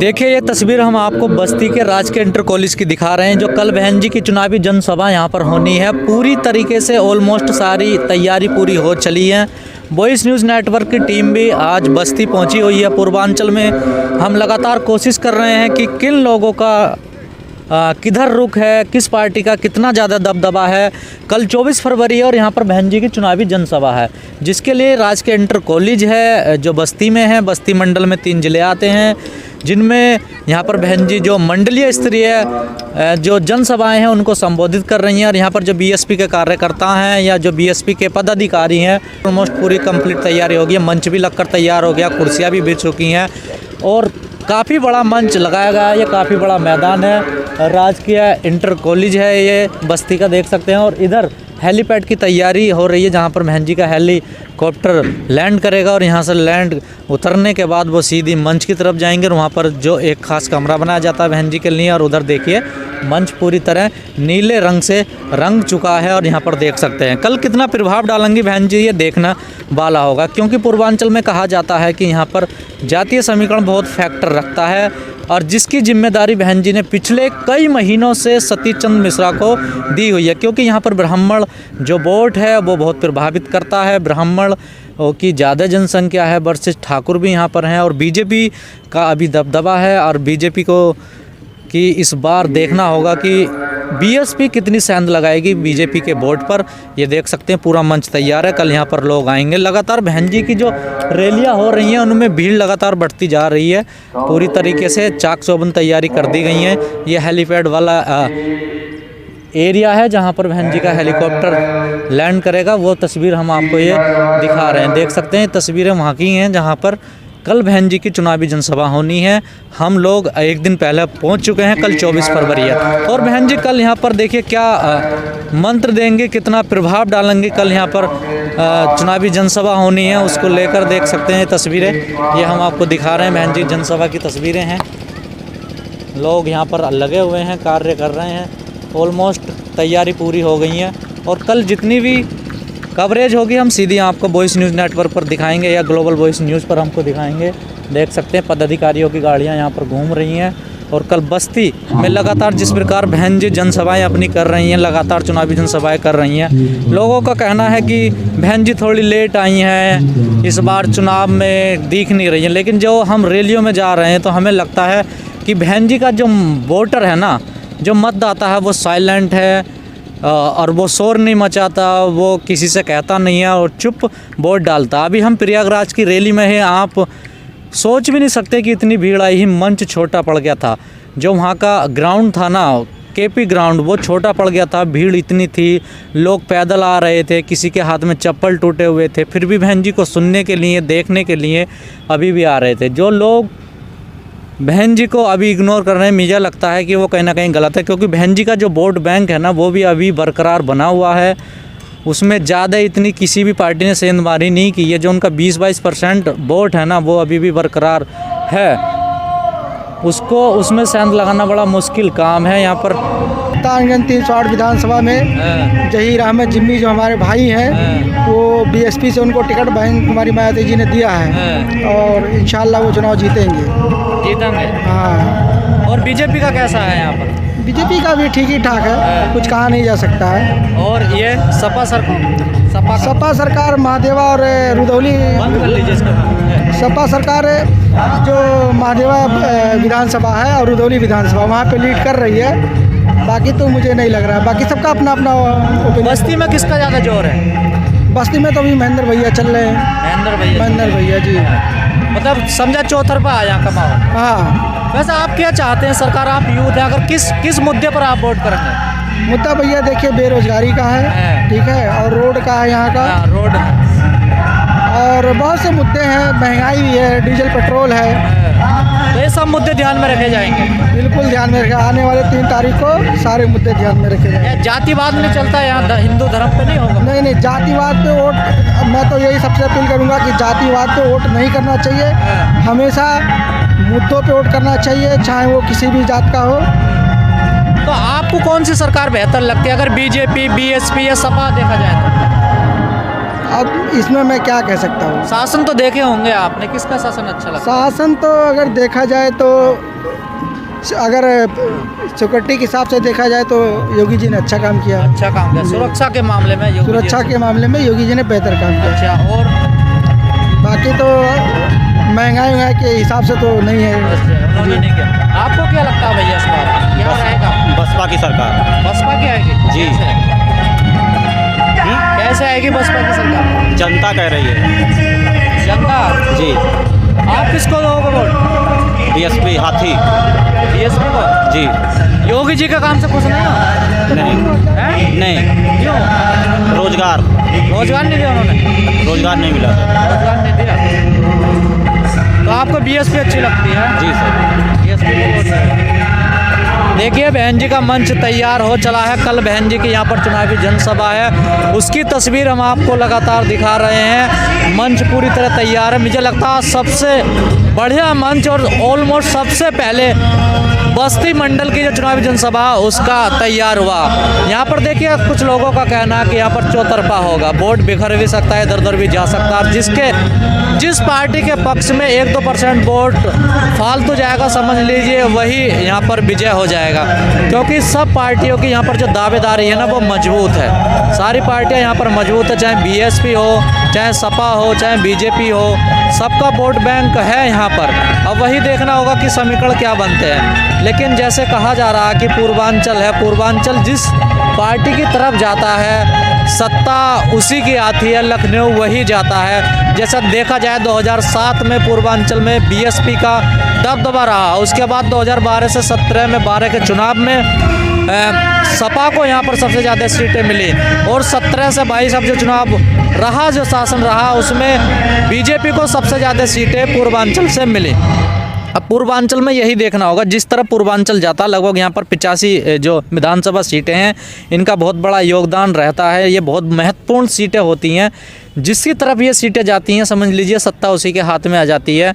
देखिए ये तस्वीर हम आपको बस्ती के राजकीय इंटर कॉलेज की दिखा रहे हैं, जो कल बहन जी की चुनावी जनसभा यहाँ पर होनी है। पूरी तरीके से ऑलमोस्ट सारी तैयारी पूरी हो चली है। वॉइस न्यूज़ नेटवर्क की टीम भी आज बस्ती पहुँची हुई है। पूर्वांचल में हम लगातार कोशिश कर रहे हैं कि किन लोगों का किधर रुख है, किस पार्टी का कितना ज़्यादा दबदबा है। कल 24 फरवरी है और यहाँ पर बहन जी की चुनावी जनसभा है, जिसके लिए राजकीय इंटर कॉलेज है जो बस्ती में है। बस्ती मंडल में 3 ज़िले आते हैं, जिनमें यहाँ पर बहन जी जो मंडलीय स्तरीय जो जनसभाएं हैं उनको संबोधित कर रही हैं। और यहाँ पर जो बीएसपी के कार्यकर्ता हैं या जो बीएसपी के पदाधिकारी हैं, ऑलमोस्ट पूरी कंप्लीट तैयारी हो गई है। मंच भी लगकर तैयार हो गया, कुर्सियाँ भी बिछ चुकी हैं और काफ़ी बड़ा मंच लगाया गया है। ये काफ़ी बड़ा मैदान है, राजकीय इंटर कॉलेज है ये बस्ती का, देख सकते हैं। और इधर हेलीपैड की तैयारी हो रही है, जहाँ पर बहन जी का हेलीकॉप्टर लैंड करेगा और यहाँ से लैंड उतरने के बाद वो सीधी मंच की तरफ जाएंगे। और वहाँ पर जो एक खास कमरा बनाया जाता है बहन जी के लिए, और उधर देखिए मंच पूरी तरह नीले रंग से रंग चुका है। और यहाँ पर देख सकते हैं कल कितना प्रभाव डालेंगी बहन जी, ये देखना वाला होगा। क्योंकि पूर्वांचल में कहा जाता है कि यहाँ पर जातीय समीकरण बहुत फैक्टर रखता है, और जिसकी जिम्मेदारी बहन जी ने पिछले कई महीनों से सतीश चंद्र मिश्रा को दी हुई है। क्योंकि यहाँ पर ब्राह्मण जो वोट है वो बहुत प्रभावित करता है। ब्राह्मण की ज़्यादा जनसंख्या है, वर्सेस ठाकुर भी यहाँ पर हैं। और बीजेपी का अभी दबदबा है, और बीजेपी को कि इस बार देखना होगा कि बीएसपी कितनी सेंध लगाएगी बीजेपी के वोट पर। ये देख सकते हैं पूरा मंच तैयार है, कल यहाँ पर लोग आएंगे। लगातार बहन जी की जो रैलियाँ हो रही हैं उनमें भीड़ लगातार बढ़ती जा रही है। पूरी तरीके से चाक चौबंद तैयारी कर दी गई है। ये हेलीपैड वाला एरिया है जहाँ पर बहन जी का हेलीकॉप्टर लैंड करेगा, वो तस्वीर हम आपको ये दिखा रहे हैं। देख सकते हैं तस्वीरें वहाँ की हैं जहाँ पर कल बहन जी की चुनावी जनसभा होनी है। हम लोग एक दिन पहले पहुंच चुके हैं, कल 24 फरवरी है। और बहन जी कल यहाँ पर देखिए क्या मंत्र देंगे, कितना प्रभाव डालेंगे। कल यहाँ पर चुनावी जनसभा होनी है, उसको लेकर देख सकते हैं तस्वीरें ये हम आपको दिखा रहे हैं। बहन जी जनसभा की तस्वीरें हैं, लोग यहाँ पर लगे हुए हैं, कार्य कर रहे हैं। ऑलमोस्ट तैयारी पूरी हो गई है। और कल जितनी भी कवरेज होगी हम सीधी आपको वॉइस न्यूज़ नेटवर्क पर दिखाएंगे या ग्लोबल वॉइस न्यूज़ पर हमको दिखाएंगे। देख सकते हैं पदाधिकारियों की गाड़ियां यहाँ पर घूम रही हैं। और कल बस्ती में लगातार जिस प्रकार बहन जी जनसभाएं अपनी कर रही हैं, लगातार चुनावी जनसभाएं कर रही हैं। लोगों का कहना है कि बहन जी थोड़ी लेट आई हैं, इस बार चुनाव में दिख नहीं रही हैं। लेकिन जो हम रैलियों में जा रहे हैं तो हमें लगता है कि बहन जी का जो वोटर है ना, जो मतदाता है, वो साइलेंट है और वो शोर नहीं मचाता, वो किसी से कहता नहीं है और चुप वोट डालता। अभी हम प्रयागराज की रैली में हैं, आप सोच भी नहीं सकते कि इतनी भीड़ आई ही। मंच छोटा पड़ गया था, जो वहाँ का ग्राउंड था ना, केपी ग्राउंड, वो छोटा पड़ गया था। भीड़ इतनी थी, लोग पैदल आ रहे थे, किसी के हाथ में चप्पल टूटे हुए थे, फिर भी बहन जी को सुनने के लिए, देखने के लिए अभी भी आ रहे थे। जो लोग बहन जी को अभी इग्नोर कर रहे हैं, मुझे लगता है कि वो कहीं ना कहीं गलत है। क्योंकि बहन जी का जो वोट बैंक है ना, वो भी अभी बरकरार बना हुआ है। उसमें ज़्यादा इतनी किसी भी पार्टी ने सेंधमारी नहीं की है। जो उनका 20-22% वोट है ना, वो अभी भी बरकरार है। उसको उसमें सेंध लगाना बड़ा मुश्किल काम है। यहाँ पर 308 विधानसभा में जहीर अहमद जिम्मी जो हमारे भाई हैं, वो बीएसपी से उनको टिकट बहन कुमारी मायावती जी ने दिया है। और इंशाल्लाह वो चुनाव जीतेंगे। हाँ। और बीजेपी का कैसा है यहाँ पर? बीजेपी का भी ठीक ही ठाक है, कुछ कहा नहीं जा सकता है। और ये सपा सरकार महादेवा और रुदौली, बंद कर लीजिए इसका। सपा सरकार जो महादेवा विधानसभा है और रुदौली विधानसभा, वहाँ पे लीड कर रही है। बाकी तो मुझे नहीं लग रहा है, बाकी सबका अपना अपना ओपिनियन। बस्ती में किसका ज़्यादा जोर है? बस्ती में तो अभी महेंद्र भैया चल रहे हैं। महेंद्र भैया जी, मतलब समझा चौतरफा है यहाँ का माहौल। हाँ। वैसे आप क्या चाहते हैं? सरकार, आप यूथ है, अगर किस मुद्दे पर आप वोट करेंगे? मुद्दा भैया देखिए बेरोजगारी का है, ठीक है, और रोड का है यहाँ का। रोड है और बहुत से मुद्दे हैं, महंगाई भी है, डीजल पेट्रोल है। तो ये सब मुद्दे ध्यान में रखे जाएंगे। बिल्कुल ध्यान में रखे, आने वाले 3 तारीख को सारे मुद्दे ध्यान में रखे जाएंगे। जातिवाद नहीं चलता यहाँ, हिंदू धर्म पे नहीं होगा? नहीं, जातिवाद पे वोट, मैं तो यही सबसे अपील करूँगा कि जातिवाद पे वोट नहीं करना चाहिए। हमेशा मुद्दों पे वोट करना चाहिए, चाहे वो किसी भी जात का हो। तो आपको कौन सी सरकार बेहतर लगती है, अगर बीजेपी, बीएसपी या सपा देखा जाए तो? अब इसमें मैं क्या कह सकता हूँ। शासन तो देखे होंगे आपने, किसका शासन अच्छा लगता है? शासन तो अगर देखा जाए तो अगर सिक्योरिटी के हिसाब से देखा जाए तो योगी जी ने अच्छा काम किया। अच्छा काम किया। सुरक्षा के मामले में योगी जी- सुरक्षा के मामले में योगी जी ने बेहतर काम किया। अच्छा, और बाकी तो महंगाई के हिसाब से तो नहीं है। अच्छा, उन्होंने नहीं किया। आपको क्या लगता है भैया इस बार क्या रहेगा? बसपा की सरकार। बसपा की आएगी? जी। कैसे आएगी बसपा की सरकार? जनता कह रही है। जनता। जी। आप किसको दोगे वोट? बीएसपी हाथी। बीएसपी को? जी। योगी जी का काम से खुश नहीं हो? नहीं हैं? नहीं, क्यों? रोजगार रोजगार नहीं दिया उन्होंने? रोजगार नहीं मिला सर। रोजगार नहीं दिया। तो आपको बीएसपी अच्छी लगती है? जी सर। बीएसपी को वोट है। देखिए बहन जी का मंच तैयार हो चला है। कल बहन जी की यहाँ पर चुनावी जनसभा है, उसकी तस्वीर हम आपको लगातार दिखा रहे हैं। मंच पूरी तरह तैयार है। मुझे लगता है सबसे बढ़िया मंच और ऑलमोस्ट सबसे पहले बस्ती मंडल की जो चुनावी जनसभा उसका तैयार हुआ। यहाँ पर देखिए कुछ लोगों का कहना है कि यहाँ पर चौतरफा होगा, वोट बिखर भी सकता है, इधर उधर भी जा सकता है। जिस पार्टी के पक्ष में 1-2% वोट फालतू जाएगा समझ लीजिए वही यहाँ पर विजय हो जाएगा, क्योंकि सब पार्टियों की यहाँ पर जो दावेदारी है ना वो मजबूत है। सारी पार्टियाँ यहाँ पर मजबूत है, चाहे बीएसपी हो, चाहे सपा हो, चाहे बीजेपी हो, सबका वोट बैंक है यहाँ पर। अब वही देखना होगा कि समीकरण क्या बनते हैं। लेकिन जैसे कहा जा रहा है कि पूर्वांचल है, पूर्वांचल जिस पार्टी की तरफ जाता है सत्ता उसी की आती है, लखनऊ वही जाता है। जैसा देखा जाए 2007 में पूर्वांचल में बीएसपी का दबदबा रहा, उसके बाद 2012 से 17 में 12 के चुनाव में सपा को यहाँ पर सबसे ज़्यादा सीटें मिली, और 17 से 22 अब जो चुनाव रहा, जो शासन रहा, उसमें बीजेपी को सबसे ज़्यादा सीटें पूर्वांचल से मिली। अब पूर्वांचल में यही देखना होगा, जिस तरह पूर्वांचल जाता लगभग यहाँ पर 85 जो विधानसभा सीटें हैं इनका बहुत बड़ा योगदान रहता है। ये बहुत महत्वपूर्ण सीटें होती हैं, जिसकी तरफ ये सीटें जाती हैं समझ लीजिए सत्ता उसी के हाथ में आ जाती है।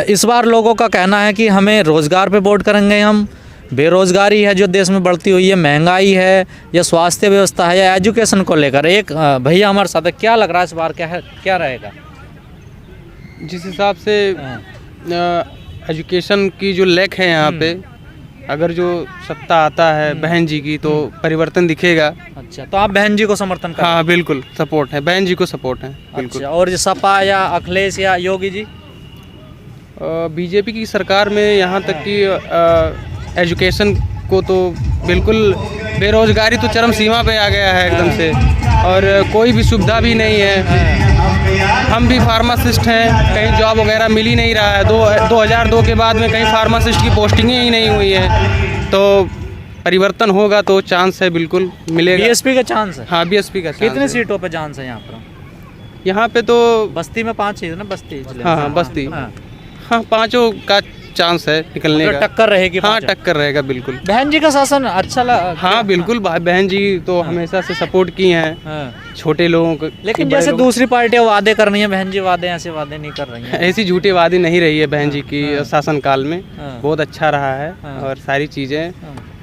इस बार लोगों का कहना है कि हमें रोज़गार पे वोट करेंगे, हम बेरोज़गारी है जो देश में बढ़ती हुई है, महंगाई है, या स्वास्थ्य व्यवस्था है, या एजुकेशन को लेकर। एक भैया हमारे साथ है, क्या लग रहा है इस बार क्या रहेगा? जिस हिसाब से एजुकेशन की जो लैक है यहाँ पे, अगर जो सत्ता आता है बहन जी की तो परिवर्तन दिखेगा। अच्छा, तो आप बहन जी को समर्थन करें? हाँ बिल्कुल सपोर्ट है, बहन जी को सपोर्ट है बिल्कुल। अच्छा, और सपा या अखिलेश या योगी जी? बीजेपी की सरकार में यहाँ तक कि एजुकेशन को तो बिल्कुल, बेरोजगारी तो चरम सीमा पे आ गया है एकदम से, और कोई भी सुविधा भी नहीं है। हम भी फार्मासिस्ट हैं, कहीं जॉब वगैरह मिल ही नहीं रहा है। 2002 के बाद में कहीं फार्मासिस्ट की पोस्टिंगें ही नहीं हुई है। तो परिवर्तन होगा तो चांस है, बिल्कुल मिलेगा। बीएसपी का चांस है? हाँ बीएसपी का चांस। कितने सीटों पे चांस है यहाँ पर? यहाँ पे तो बस्ती में 5 है ना, बस्ती जिले में? हाँ बस्ती, हाँ। हाँ 5 का चांस है निकलने का। टक्कर रहेगी? हाँ टक्कर रहेगा बिल्कुल। बहन जी का शासन अच्छा लगा? हाँ बिल्कुल, बहन जी तो हमेशा से सपोर्ट की हैं छोटे लोगों को। लेकिन जैसे दूसरी पार्टियां वादे कर रही हैं, बहन जी वादे ऐसे वादे नहीं कर रही हैं। ऐसी झूठी वादी नहीं रही है बहन जी की शासन काल में, बहुत अच्छा रहा है और सारी चीज़ें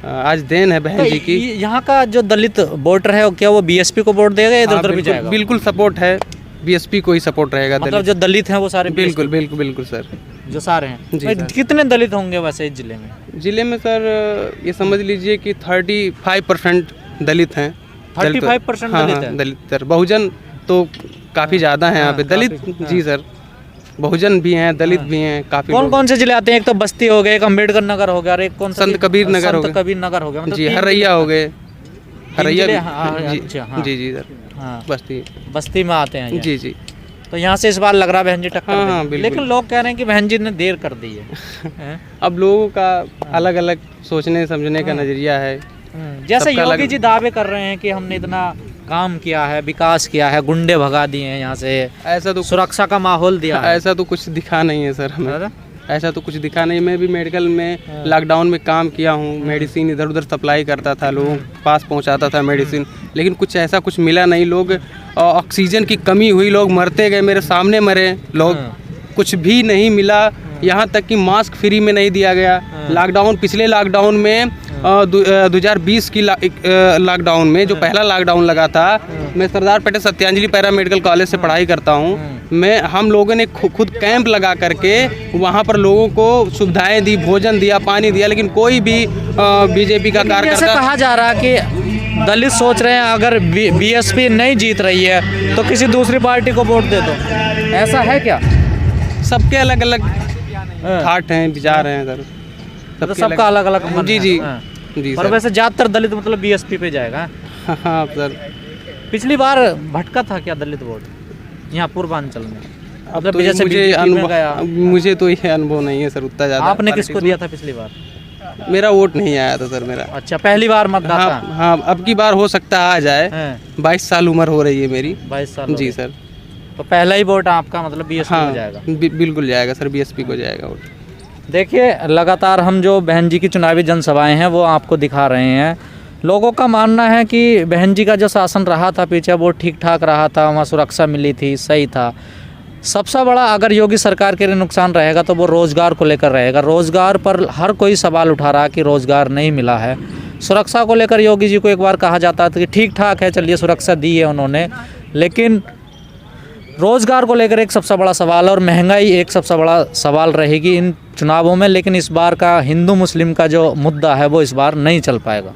आज देन है बहन जी की। यहाँ का जो दलित वोटर है क्या वो बीएसपी को वोट देगा, इधर उधर भी जाएगा? बिल्कुल सपोर्ट है, बीएसपी को ही सपोर्ट रहेगा। मतलब जो दलित हैं वो सारे? बिल्कुल बिल्कुल बिल्कुल सर, जो सारे हैं। जी कितने दलित होंगे वैसे इस जिले में? जिले में सर ये समझ लीजिए कि 35% दलित हैं। 35% दलित हैं? दलित सर, बहुजन तो काफ़ी ज़्यादा हैं यहाँ पे दलित। जी सर, बहुजन भी हैं, दलित भी हैं काफ़ी। कौन कौन से जिले आते हैं? एक तो बस्ती हो गए, एक अम्बेडकर नगर हो गया, और एक कौन सा? संत कबीर नगर हो गया। संत कबीर नगर हो गया, जी हरैया हो गए, हरैया। जी जी सर, हाँ बस्ती में आते हैं। जी जी, तो यहाँ से इस बार लग रहा है बहन जी टक्कर हाँ, देंगी। लेकिन लोग कह रहे हैं कि बहन जी ने देर कर दी है। अब लोगों का अलग अलग सोचने समझने का नज़रिया है। जैसे योगी जी दावे कर रहे हैं कि हमने इतना काम किया है, विकास किया है, गुंडे भगा दिए हैं यहाँ से, ऐसा तो सुरक्षा का माहौल दिया है। ऐसा तो कुछ दिखा नहीं है सर हमें, ऐसा तो कुछ दिखा नहीं। मैं भी मेडिकल में लॉकडाउन में काम किया हूँ, मेडिसिन इधर उधर सप्लाई करता था, लोगों के पास पहुँचाता था मेडिसिन, लेकिन कुछ ऐसा कुछ मिला नहीं। लोग ऑक्सीजन की कमी हुई, लोग मरते गए, मेरे सामने मरे लोग, कुछ भी नहीं मिला। यहाँ तक कि मास्क फ्री में नहीं दिया गया। लॉकडाउन, पिछले लॉकडाउन में 2020 की लॉकडाउन में जो पहला लॉकडाउन लगा था, मैं Sardar Patel सत्यांजलि para medical college से पढ़ाई करता हूँ। हम लोगों ने खुद कैंप लगा करके वहाँ पर लोगों को सुविधाएं दी, भोजन दिया, पानी दिया, लेकिन कोई भी बीजेपी का ऐसे कार्यकर्ता कहा जा रहा है कि दलित सोच रहे हैं अगर बीएसपी नहीं जीत रही है तो किसी दूसरी पार्टी को वोट दे दो, ऐसा है क्या? सबके अलग अलग थाट हैं, विचार हैं सर, तो सबका अलग अलग मन जी है। जी हाँ। जी और सर। वैसे ज़्यादातर दलित मतलब बीएसपी पे जाएगा। हाँ सर, पिछली बार भटका था क्या दलित वोट यहाँ पूर्वांचल में? अब मतलब तो जैसे मुझे BJP में गया। मुझे तो ये अनुभव नहीं है सर उतना ज़्यादा। आपने किसको दिया था पिछली बार? मेरा वोट नहीं आया था सर मेरा। अच्छा, पहली बार मतदाता। हाँ हाँ, अब की बार हो सकता है आ जाए। हैं, 22 साल उम्र हो रही है मेरी। 22 साल हो जी गए। सर। तो पहला ही वोट आपका मतलब बीएसपी हाँ को जाएगा। बिल्कुल जाएगा सर, बीएसपी को जाएगा वोट। देखिए, लगातार हम जो बहन जी की चुनावी जनसभाएं हैं वो आपको दिखा रहे हैं। लोगों का मानना है कि बहन जी का जो शासन रहा था पीछे वो ठीक ठाक रहा था, वहाँ सुरक्षा मिली थी, सही था। सबसे बड़ा अगर योगी सरकार के लिए नुकसान रहेगा तो वो रोज़गार को लेकर रहेगा। रोज़गार पर हर कोई सवाल उठा रहा कि रोज़गार नहीं मिला है। सुरक्षा को लेकर योगी जी को एक बार कहा जाता था कि ठीक ठाक है, चलिए सुरक्षा दी है उन्होंने, लेकिन रोज़गार को लेकर एक सबसे बड़ा सवाल और महंगाई एक सबसे बड़ा सवाल रहेगी इन चुनावों में। लेकिन इस बार का हिंदू मुस्लिम का जो मुद्दा है वो इस बार नहीं चल पाएगा।